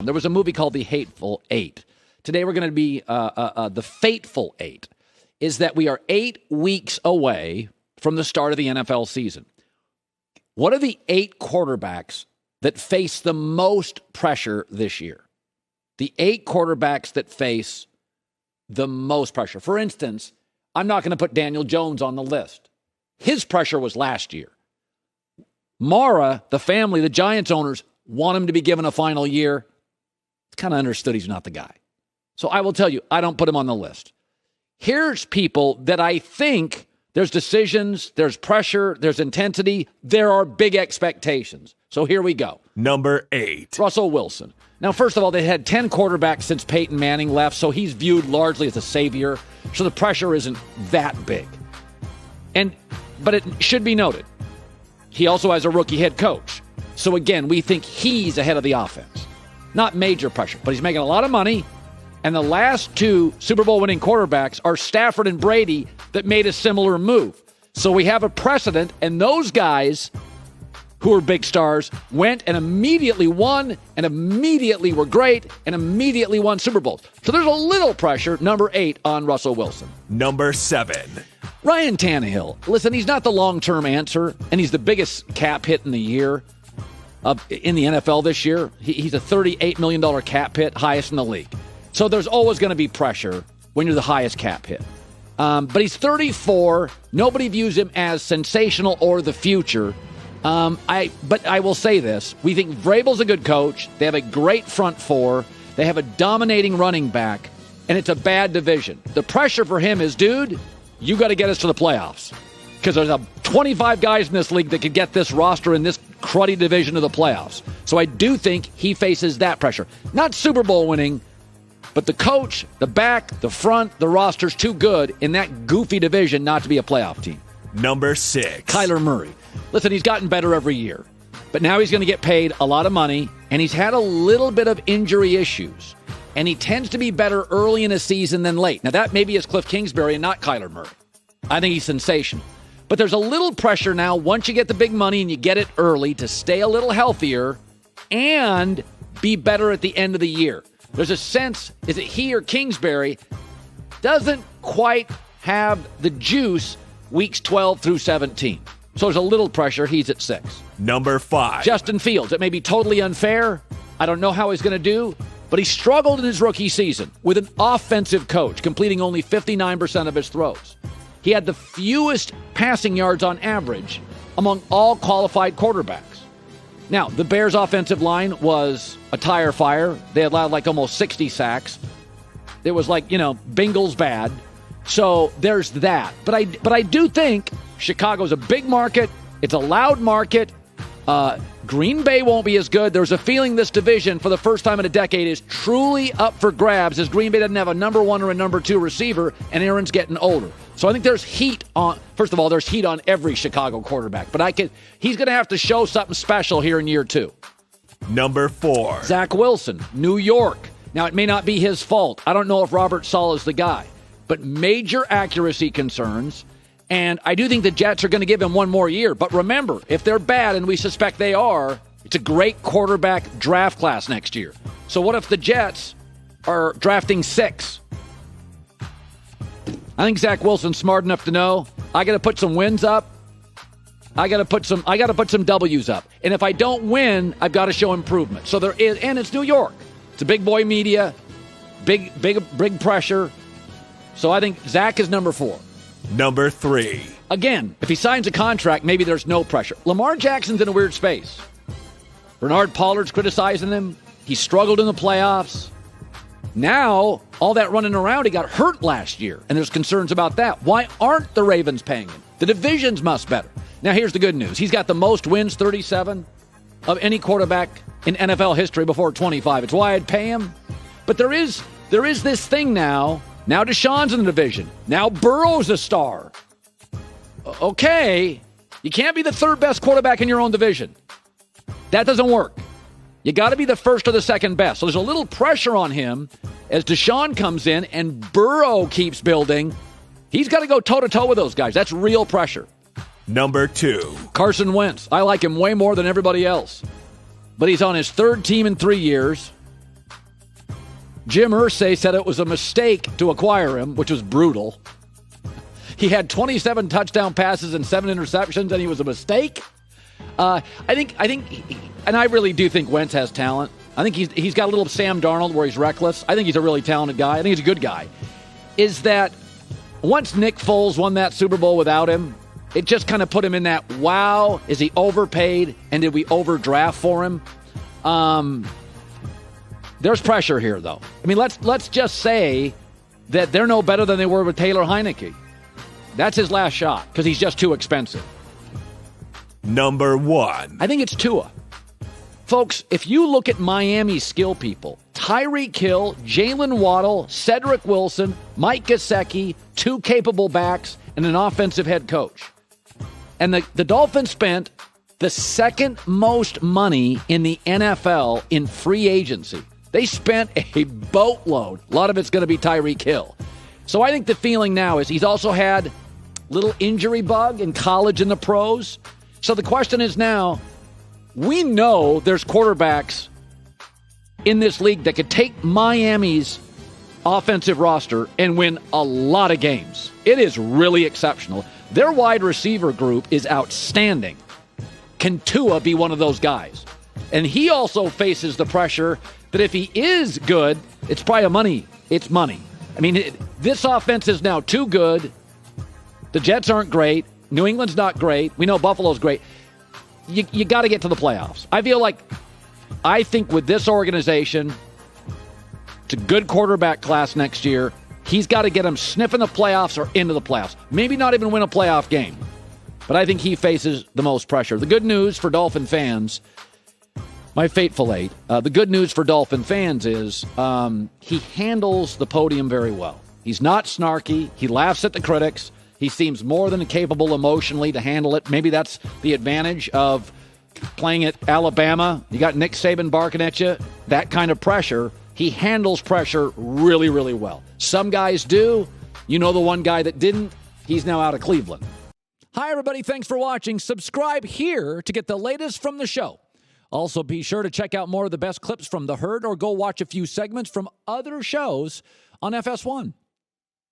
There was a movie called The Hateful Eight. Today we're going to be the Fateful Eight, is that we are 8 weeks away from the start of the NFL season. What are the 8 quarterbacks that face the most pressure this year? The 8 quarterbacks that face the most pressure. For instance, I'm not going to put Daniel Jones on the list. His pressure was last year. Mara, the family, the Giants owners, want him to be given a final year. It's kind of understood he's not the guy. So I will tell you, I don't put him on the list. Here's people that I think there's decisions, there's pressure, there's intensity, there are big expectations. So here we go. Number 8. Russell Wilson. Now, first of all, they had 10 quarterbacks since Peyton Manning left, so he's viewed largely as a savior. So the pressure isn't that big. But it should be noted, he also has a rookie head coach. So again, we think he's ahead of the offense. Not major pressure, but he's making a lot of money. And the last 2 Super Bowl winning quarterbacks are Stafford and Brady that made a similar move. So we have a precedent, and those guys who are big stars went and immediately won and immediately were great and immediately won Super Bowls. So there's a little pressure, number 8, on Russell Wilson. Number 7. Ryan Tannehill. Listen, he's not the long-term answer, and he's the biggest cap hit in the year. In the NFL this year. He's a $38 million cap hit, highest in the league. So there's always going to be pressure when you're the highest cap hit. But he's 34. Nobody views him as sensational or the future. But I will say this. We think Vrabel's a good coach. They have a great front four. They have a dominating running back. And it's a bad division. The pressure for him is, dude, you got to get us to the playoffs. Because there's 25 guys in this league that could get this roster in this cruddy division to the playoffs. So I do think he faces that pressure. Not Super Bowl winning, but the coach, the back, the front, the roster's too good in that goofy division not to be a playoff team. Number 6. Kyler Murray. Listen, he's gotten better every year. But now he's going to get paid a lot of money, and he's had a little bit of injury issues. And he tends to be better early in a season than late. Now, that maybe is Cliff Kingsbury and not Kyler Murray. I think he's sensational. But there's a little pressure now, once you get the big money and you get it early, to stay a little healthier and be better at the end of the year. There's a sense, is it he or Kingsbury, doesn't quite have the juice weeks 12 through 17. So there's a little pressure. He's at 6. Number 5. Justin Fields. It may be totally unfair. I don't know how he's going to do, but he struggled in his rookie season with an offensive coach, completing only 59% of his throws. He had the fewest passing yards on average among all qualified quarterbacks. Now, the Bears' offensive line was a tire fire. They had allowed like almost 60 sacks. It was like, Bengals bad. So there's that. But I do think Chicago's a big market. It's a loud market. Green Bay won't be as good. There's a feeling this division, for the first time in a decade, is truly up for grabs, as Green Bay doesn't have a number 1 or a number 2 receiver, and Aaron's getting older. So I think there's heat on, first of all, there's heat on every Chicago quarterback. But he's going to have to show something special here in year 2. Number 4. Zach Wilson, New York. Now, it may not be his fault. I don't know if Robert Saleh is the guy. But major accuracy concerns. And I do think the Jets are going to give him 1 more year. But remember, if they're bad, and we suspect they are, it's a great quarterback draft class next year. So what if the Jets are drafting 6? I think Zach Wilson's smart enough to know I got to put some wins up. I got to put some W's up. And if I don't win, I've got to show improvement. So there is, and it's New York. It's a big boy media, big pressure. So I think Zach is number 4. Number 3. Again, if he signs a contract, maybe there's no pressure. Lamar Jackson's in a weird space. Bernard Pollard's criticizing him. He struggled in the playoffs. Now, all that running around, he got hurt last year, and there's concerns about that. Why aren't the Ravens paying him? The division's much better. Now, here's the good news. He's got the most wins, 37, of any quarterback in NFL history before 25. It's why I'd pay him. But there is this thing now. Now Deshaun's in the division. Now Burrow's a star. Okay, you can't be the 3rd best quarterback in your own division. That doesn't work. You got to be the 1st or the 2nd best. So there's a little pressure on him as Deshaun comes in and Burrow keeps building. He's got to go toe-to-toe with those guys. That's real pressure. Number 2. Carson Wentz. I like him way more than everybody else. But he's on his 3rd team in 3 years. Jim Irsay said it was a mistake to acquire him, which was brutal. He had 27 touchdown passes and 7 interceptions, and he was a mistake. I think, and I really do think Wentz has talent. I think he's got a little Sam Darnold where he's reckless. I think he's a really talented guy. I think he's a good guy. Is that once Nick Foles won that Super Bowl without him, it just kind of put him in that, wow, is he overpaid, and did we overdraft for him? There's pressure here, though. I mean, let's just say that they're no better than they were with Taylor Heineke. That's his last shot because he's just too expensive. Number 1. I think it's Tua. Folks, if you look at Miami's skill people, Tyreek Hill, Jalen Waddle, Cedric Wilson, Mike Gesicki, 2 capable backs, and an offensive head coach. And the Dolphins spent the second most money in the NFL in free agency. They spent a boatload. A lot of it's going to be Tyreek Hill. So I think the feeling now is he's also had little injury bug in college and the pros. So the question is now, we know there's quarterbacks in this league that could take Miami's offensive roster and win a lot of games. It is really exceptional. Their wide receiver group is outstanding. Can Tua be one of those guys? And he also faces the pressure that if he is good, it's probably money. It's money. I mean, this offense is now too good. The Jets aren't great. New England's not great. We know Buffalo's great. You got to get to the playoffs. I think with this organization, it's a good quarterback class next year. He's got to get them sniffing the playoffs or into the playoffs. Maybe not even win a playoff game. But I think he faces the most pressure. The good news for Dolphin fans, my Hateful Eight, the good news for Dolphin fans is he handles the podium very well. He's not snarky. He laughs at the critics. He seems more than capable emotionally to handle it. Maybe that's the advantage of playing at Alabama. You got Nick Saban barking at you. That kind of pressure. He handles pressure really, really well. Some guys do. You know the one guy that didn't? He's now out of Cleveland. Hi, everybody. Thanks for watching. Subscribe here to get the latest from the show. Also, be sure to check out more of the best clips from The Herd or go watch a few segments from other shows on FS1.